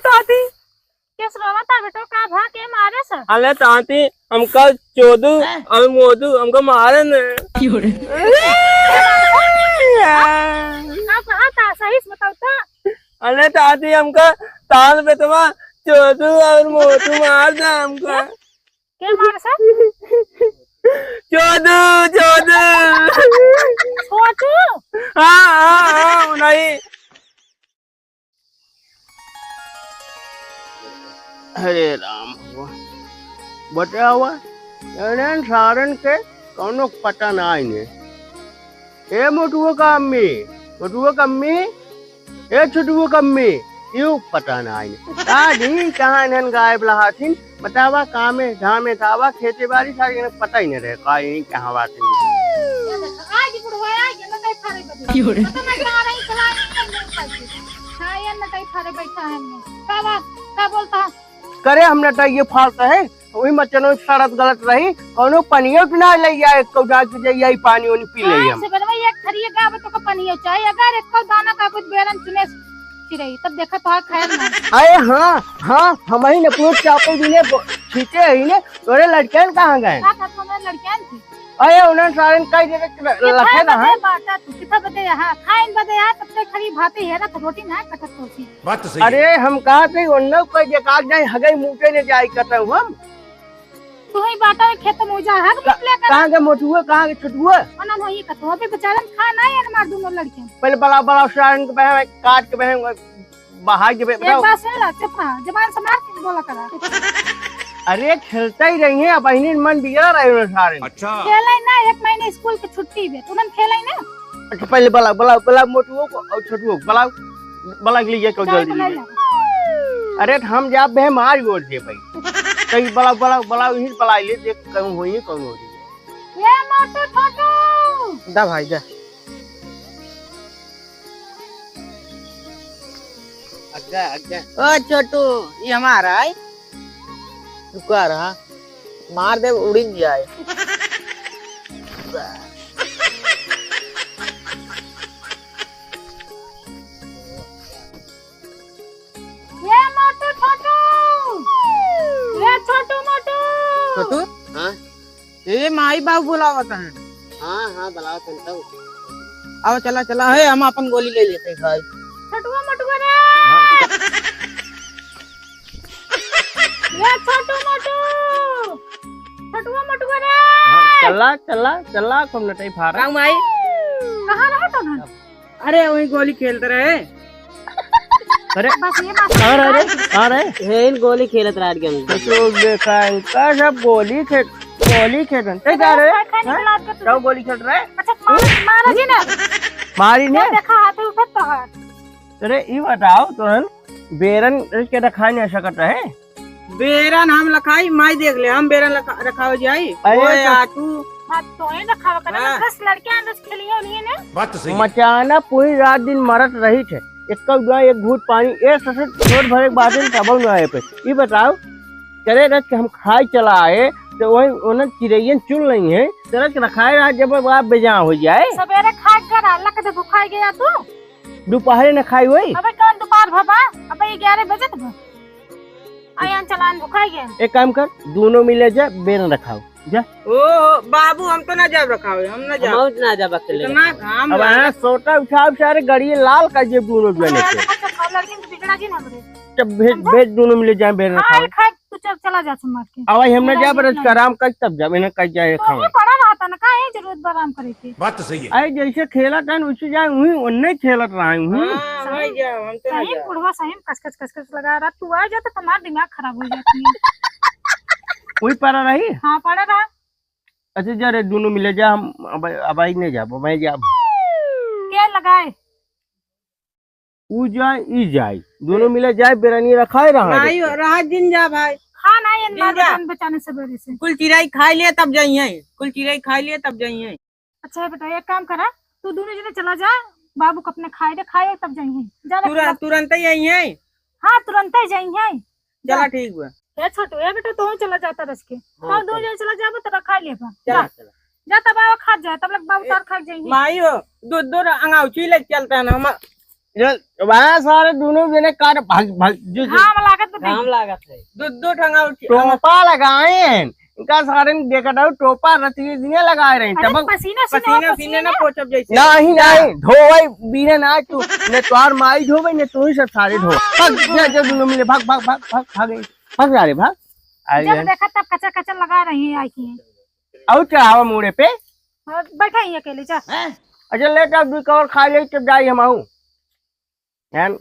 ताती किस रोवता बेटो का भा के मारे से? अरे ताती हमका चोदू और मोदू हमको मारे न का कहा था सही से बताओ तो। अरे ताती हमका तान पे तुम चोदू और मोदू मार दे हमको। के मारे से? चोदू चोदू छोटू हाँ नहीं। हरे राम बचा हुआ सारन के कौनो पता ना इन्हें। ए मोटुओ का अम्मी ए छोटुओ का अम्मी यू पता ना इन्हें दादी कहाँ इन्हें गायब लहाथिन बतावा कहाँ में जहाँ में थावा खेती बाड़ी सारी इन्हें पता ही नहीं रहे कहाँ इन्हें कहाँ बात आज बुढ़वाया ये न कई फारे बजे तो मैं जा रही चलाई हां ये न कई फारे बैठा है का बात का बोलता करे हमने तो ये फालता है वही मचनो शरत गलत रही कौनो पनियो पिना ले जाए कौजा के जाई पानी ओनी पी ले हम से बनवा एक खरिया गाव तो का पनियो चाहिए अगर एक दाना का कुछ बेरन चुने रही तब देखा तो खैर ना। अरे हाँ हम ही ने पूछ चापे भी ने छीटे ही ने तोरे लड़कन कहाँ गए? लड़कियां थी अरे उन्हें सारे कई जगह रखे ना है बाटा तू कितना बदे यहाँ खाइन बदे यहाँ तब तक खरी भाते है ना तो रोटी ना कटक होती। बात तो सही। अरे हम कहा थे उन्हें कोई जगह जाए हगई मुके ने जाई करते हम तू ही बाटा में खेत में जा है कहाँ के मोटुआ कहाँ के छोटुआ ओना होई कतो पे बेचारन खाना है मार दूंगा लड़कियां पहले बड़ा सारन के बहन काट के बहन बाहर के एक बात सुन ला चुप रहा जबान संभाल के बोला करा। अरे खेलता ही रही है अब अहिनी मन बिगड़ा रहे उन्हें सारे। अच्छा खेलाई ना एक महीने स्कूल की छुट्टी बे तुरंत खेलाई ना। अच्छा पहले बला मोटुओ को और छोटुओ को बला लीजिए को जल्दी। अरे हम जा बे मार गोड़ दे भाई कहीं बला ही बला ले देख कहूं होई कौन हो रही ये मोटू छोटू दा भाई दा अग्गा ओ छोटू ये हमारा है रुका रहा मार दे उड़िन जाए। ये मोटू छोटू ये छोटू मोटू छोटू हां ये माई बाबू बुलावत है। हां बुलाओ चलता हूं अब चला है हम अपन गोली ले लेते हैं भाई। छोटू मोटू रे ये छोटू मोटू रे चला कम नटाई फारा काम आई कहां रहा था ना? अरे वही गोली खेलते रहे। अरे बस ये बात अरे हे इन गोली खेलत रह गए हम तो देखा का सब गोली खेलन ते जा रहे सब गोली खेल रहे। अच्छा मारा जी ने मारी ने देखा हाथ उठत तो है। अरे ये बताओ तोहन बेरन के रखाई नहीं सकत रहे। बेरन हम लखाई माई देख ले हम बेरन रखाओ जाई। अरे ओए आटू हां तो ही रखा करना हाँ। 10 लड़कियां अंदर खेलियो नहीं ने। बात तो सही। मचाना पूरी रात दिन मरत रही थे एक घूट पानी एक ससुर छोड़ भरे बादल तब न आए पे ये बताओ चले रच के हम खाई चला आए तो वही उन्हें चिड़ैयन चुन रही है तरह रखाए रहा जब आप बेजा हो जाए सवेरे खा कर अल्लाह के भूखा गया तू दोपहर ने खाई हुई। अबे कौन दोपहर भबा अबे 11 बजे तक आयन चलान भूखा गया। एक काम कर दोनों मिले जा बेरन रखाओ जा। ओ बाबू हम तो ना जा रखाओ हम ना जा बहुत ना जब अकेले इतना काम अब आना सोटा उठा सारे गाड़ी लाल का जेब दोनों जने के लड़की तो बिगड़ा जी ना हमरे जब भेज दोनों मिले जाए बेरन रखाओ। खा तू चला जा मार के आवाज हमने जा बरस का आराम कर तब जा मैंने कह जाए तो खाओ ये पड़ा रहता ना काहे जरूरत आराम करे के। बात तो सही है। आई जैसे खेला था वैसे जाए वही उन्ने खेलत रहा हूँ। हां भाई जा हम तो ना सही जा। बुढ़वा सही कस लगा रहा तू आ जा तो तुम्हारा दिमाग खराब हो जाती है। वही पारा रही। हां पड़ा रहा। अच्छा जा रे दोनों मिले जा हम अब आई नहीं जा मैं जा क्या लगाए ऊ जाए ई जाए दोनों मिले जाए बेरानी रखाए रहा नहीं रहा दिन जा भाई खाना ये ना जा। बचाने सवेरे से। कुल चिराई खाई लिए तब जाइए। अच्छा बेटा एक काम करा तू दोनों जने चला जा बाबू को अपने खाए तब जाइए जा तुरंत ही आई है। हाँ तुरंत ही जाइए। चला ठीक हुआ ये छोटू ये बेटा तू चला जाता रस के और दो जने चला जाबो तो खा लेबा चला जा तब बाबा खा जा तब लग बाबू तार खा जाइए। माई हो दो अंगाउची ले चलता है ना हम वहाँ सारे दोनों जने काट भाग भाग जो घाम लागत बा काम लागत है दो ठंगा टोपा लगाए हैं इनका सारे ने देखा था टोपा रतिये दिने लगाए रहे अरे तब पसीना पसीने पसीने ना पोछब जैसे नहीं नहीं धोवई बीने ना तू ने तोहार माई धोवई ने तू ही सब सारे धो भाग जो दोनों मिले भाग भाग भाग भाग भाग जा रे भाग जब देखा तब कचर कचर लगा रही है आई की और चढ़ावा मुड़े पे बैठा ही अकेले जा अच्छा लेट अब 2 कवर खा ले तब जाई हम आऊं यार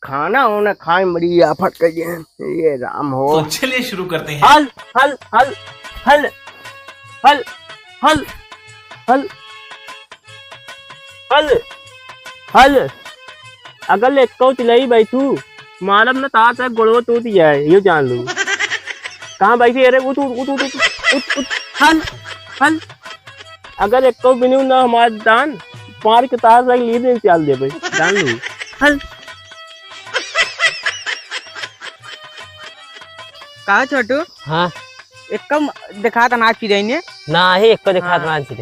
खाना होना खाए मरी आफत कर ये राम हो तो चलिए शुरू करते हैं। हल हल हल हल हल हल हल हल हल अगर ले को चिल्लाई बैठू मारब न तात है गोड़ो टूट जाए ये जान लू कहाँ बैठी अरे उठ उठ उठ उठ उठ हल हल अगर एक को बिनू ना हमारे दान पार के तार से लीड चल दे भाई जान लू हल कहा छोटू हाँ एक कम दिखा था नाच की ने ना ही एक को दिखा मान छी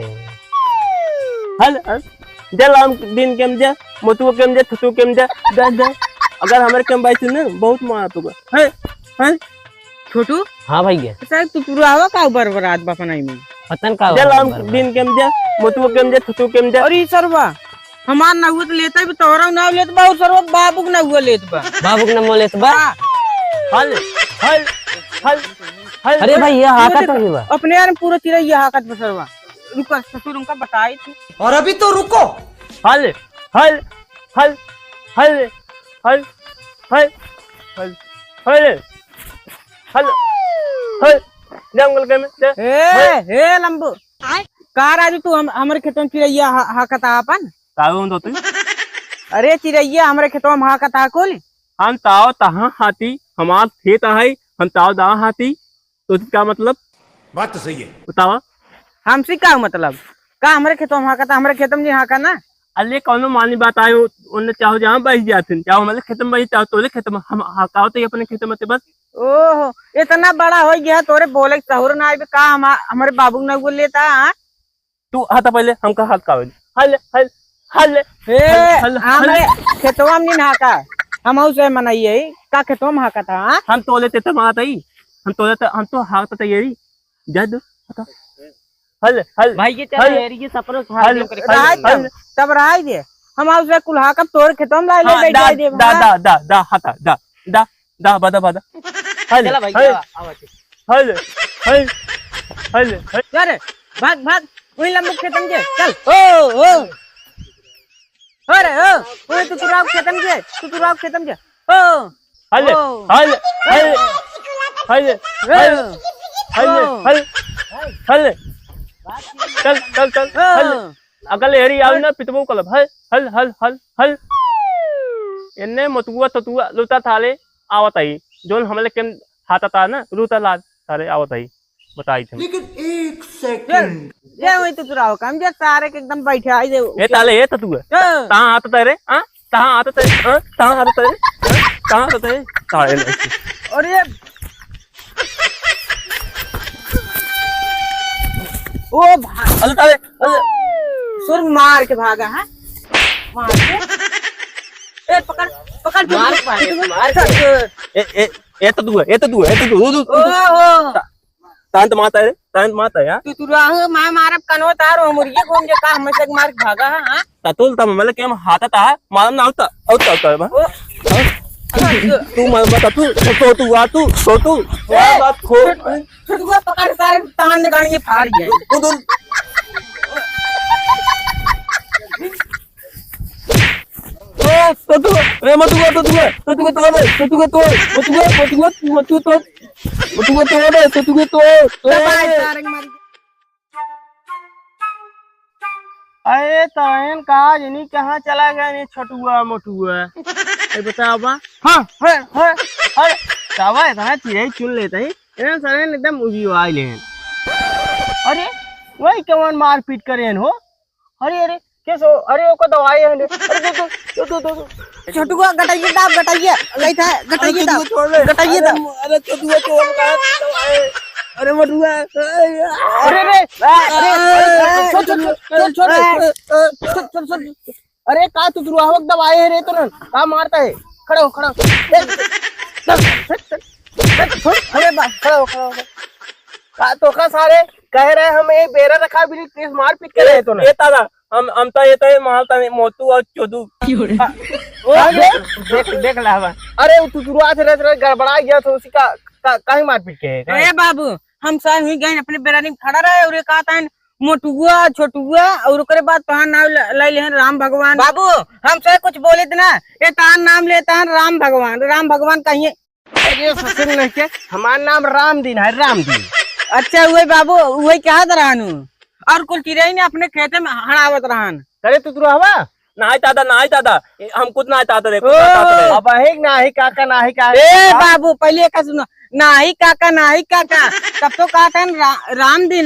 हल हल जल हम दिन केम जा मोतु केम जा थतु केम जा दा अगर हमारे केम बैठ न बहुत मार तो है हल छोटू हाँ भैया सर तू पूरा आवा का बरबरात बापनाई में पतन का जल हम दिन केम जा मोतु केम जा थतु केम जा और ई सरवा हमार ना हुआ तो लेता भी तोरा ना लेत बा और सरवा बाबू ना हुआ लेत बा बाबू के नाम लेत बा हल हल हल हल अरे भैया हाका तो ही बा अपने यार पूरा चिरा ये हाकत बसरवा रुका ससुर उनका बताई थी और अभी तो रुको हल हल हल हल हल हल हल हल हल हल जंगल के में हे लंबू कार आज तू हमारे खेतों में चिरैया हाकता अपन ताऊ तो तू अरे चिरैया हमारे खेतों में हाकता कोल हम ताव तहां हाथी हमार खेत है हम ताव दा हाथी तो क्या मतलब बात तो सही है। बतावा हमसे क्या मतलब का हमारे खेतों में हाकता हमारे खेतों में हाका ना अल्ले कौनो मानी बात आयो उन्ने चाहो जहां बैठ जाते चाहो हमारे खेत में बैठ चाहो तोले खेत में हम हाकाओ तो अपने खेत में बस ओहो इतना बड़ा हो गया तोरे बोले सहूर ना आए का हमारे बाबू ना वो लेता हाँ तू हाथा पहले हमका हाथ का हल हल हल हमारे खेतवा में नहीं हाका हम उसे मनाइए का खेतवा में हाका था हाँ हम तोले ते माता ही हम तो हाथ तैयारी जद हल हल भाई ये हल ये सपरो हल हल तब रहा दे हम उसे कुल्हा का तोर खेतवा में ला ले दा दे दा दा दा दा हाथा दा दा दा बदा बदा हल चला हल भैया हल हल हल चल भाग भाग वही लंबू खेतम के चल ओ अरे ओ तू राव खेतम के तू राव खेतम के ओ हल हल हल हल हल हल हल चल चल चल हल अगल हेरी आउ ना पितबो कलब हल हल हल हल हल इन्ने मतुआ ततुआ लुता थाले आवत आई जोन हमले केम हाथा ता ना लुता ला थाले आवत आई बताई थे लेकिन एक सेकंड ये वही तू राव काम जे सारे के एकदम बैठे आई दे ए ताले ए ततुआ ता हाथ तारे हां ता हाथ तारे हां ता हाथ तारे ता हाथ तारे ताले और ये ओ भाग अल ताले सुर मार के भागा है मार के ए पकड़ पकड़ ए ततुआ ओ तांत माता है यार तू राह मैं मारब कनो तारो मुर्गे घूम जे का हम से मार के भागा है हां ततुल तम मतलब केम हाथा ता मालम ना होता औता बा तू मत बता तू बात खो तू पकड़ सारे तान निकाल के फाड़ गया तू तो रे मत अरे तहन कहा जनी कहाँ चला गया नहीं छटुआ मोटुआ बतावा हाँ अरे चावा इतना चिड़ै चुन लेते हैं इन्हें सारे एकदम उगी आए ले अरे वही कौन मार पीट करे हो अरे अरे कैसो अरे ओको दवाई है अरे दो छोटुआ गटाइए दाब गटाइए कैसा है गटाइए दाब गटाइए दाब अरे छटुआ छोड़ अरे मटुआ अरे रे अरे छोड़ अरे का तू दुरावक दबाए है रे तुरंत का मारता है खड़ा हो खड़ा हो अरे खड़ा हो का तो का सारे कह रहे हम ये बेरा रखा भी नहीं मार पीट के रहे तो ना ये तादा हम तो ये तो मालता नहीं मोतू और चोदू देख देख ला हवा अरे तू शुरुआत से गड़बड़ा गया तो उसी का काहे मार पीट के ए बाबू हम साथ हुई गए अपने बेरानी में खड़ा रहे और ये कहा था मोटुआ छोटुआ और ओकरे बाद तहां नाम ले ले राम भगवान। बाबू हम से कुछ बोले थे ना ये तहां नाम लेता है राम भगवान कहिए। अरे ससुर नहीं के हमारा नाम राम दिन है राम दिन। अच्छा हुए बाबू वही क्या रहनु और कुल चिड़ै ने अपने खेते में हड़ावत रहन। अरे तू हवा नाई तादा हम कुछ नाई तादा रे अब है नाही काका नाही का ए बाबू पहले का सुनो नाही काका तब तो कहा था राम दिन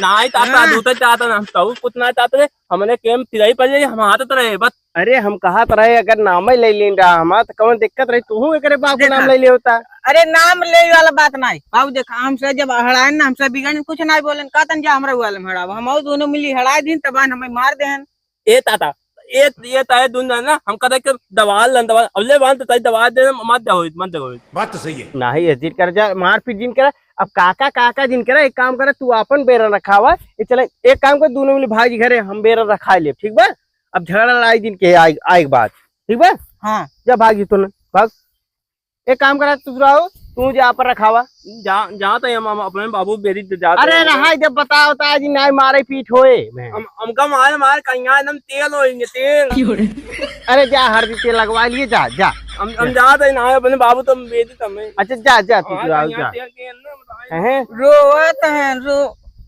नाई ताता दूसरे चाहता ना हम तो कुछ नाई ताते रे हमने केम तिराई पर हम हाथ तो रहे बस। अरे हम कहा रहे अगर नाम ही ले ली हमारा तो कौन दिक्कत रही तू करे बाप नाम ले लिया होता। अरे नाम ले वाला बात नहीं बाबू देखा हमसे जब हड़ाए ना हमसे बिगड़ कुछ नहीं बोले कहतन जा हमारे वाले में हड़ाव हम दोनों मिली हड़ाए दिन तब हमें मार देहन। ए ताता ये ताए दून ना हम कहते कि दवाल दवा अल्ले बांध तो दवा दे मत दो बात तो सही है। नहीं जिन कर जा मार पीट जिन करा अब काका जिन करा एक काम करा तू अपन बेरा रखावा ये चले एक काम कर दोनों मिली भाई घरे हम बेरा रखा ले ठीक बा। अब झगड़ा लड़ाई दिन के आए बात ठीक बा। हाँ जा भागी तो ना भाग एक काम करा तू रहो तू जा पर रखावा जहाँ तक हम अपने बाबू बेरी जाते। अरे रहा जब बताओ आज नाई मारे पीठ होए हमका मार कहीं एकदम तेल होएंगे तेल। अरे जा हल्दी तेल लगवा लिए जा जा हम जाते ना अपने बाबू तो बेदी तमें। अच्छा जा जा तू जा हैं रोवत है रो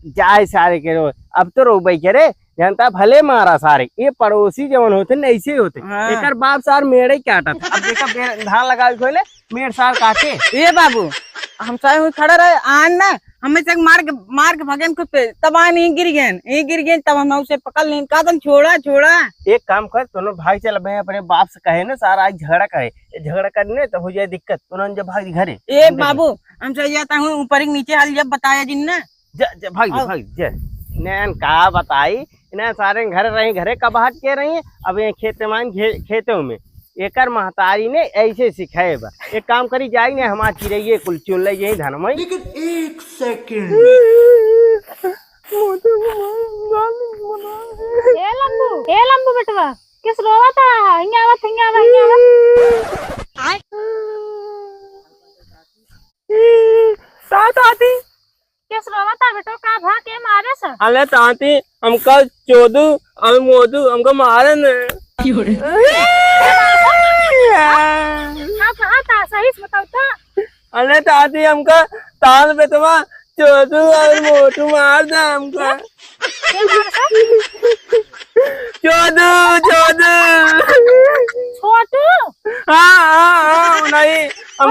जाए सारे के रो अब तो रो भाई करे जनता भले मारा सारे ये पड़ोसी जवन होते न ऐसे होते। हाँ। एकर बाप सार मेड़े काटा था अब देखा धान लगा खोले मेड़ सार काटे ये बाबू हम सारे खड़ा रहे आन ना हमें से मार के भगन खुद पे तब आन ही गिर गए तब हम उसे पकड़ लें कहा तुम छोड़ा एक काम कर दोनों भाई चल भाई अपने बाप से कहे ना सारा आज झगड़ा करे करने तो हो जाए दिक्कत तुरंत जब भाई घरे ए बाबू हम चल जाता हूँ ऊपर नीचे हाल जब बताया जिन ना भाग नैन का बताई इन्हें सारे घर रही घरे कबाहट के रही है अब ये खेतों में एकर महतारी ने ऐसे सिखाए बा एक काम करी जाए ना हमार चिड़ैये कुल चुन ले यही धन में। लेकिन एक सेकंड ए लंबू बेटवा किस रोवता हिंगा ताती किस रोवता बेटो का भा के मारे सा अले ताती हमका चोदू और मोदू हमको मारे ने कहा था सही से बताओ तो। अरे ताती हमका ताल पे तुम्हारा चोदू और मोटू मार दे हमका चोदू छोटू हाँ नहीं हम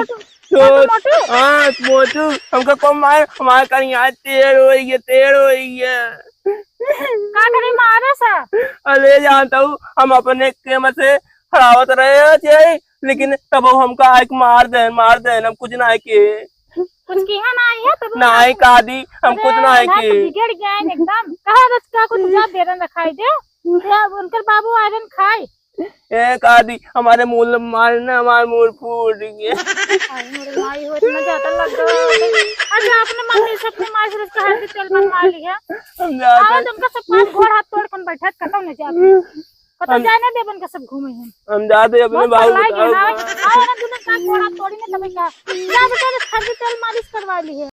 मोटू हमको कम मार हमारे कहीं तेर हो गया का करे मारे सा। अरे जानता हूँ हम अपने कीमत से हरावत रहे थे लेकिन तब हमका आइक मार दे हम कुछ ना किए कुछ किया ना है तब ना का दी हम कुछ ना किए बिगड़ गया एकदम कहा रस का कुछ जा देरन रखाई दे उनकर बाबू आयरन खाए एक आदि हमारे मूल मारना हमारे मूल फूट गया माई हो इतना ज्यादा लग गया। अच्छा आपने मम्मी से अपने माई से कहा कि तेल बनवा लिया आज उनका सब पांच घोड़ हाथ तोड़ कर बैठा खत्म नहीं जाते पता जाने दे बन के सब घूमे हैं हम जाते अपने बाबू आओ ना दोनों का घोड़ हाथ तोड़ी ने तब क्या जा बेटा खर्ची तेल मालिश करवा ली है।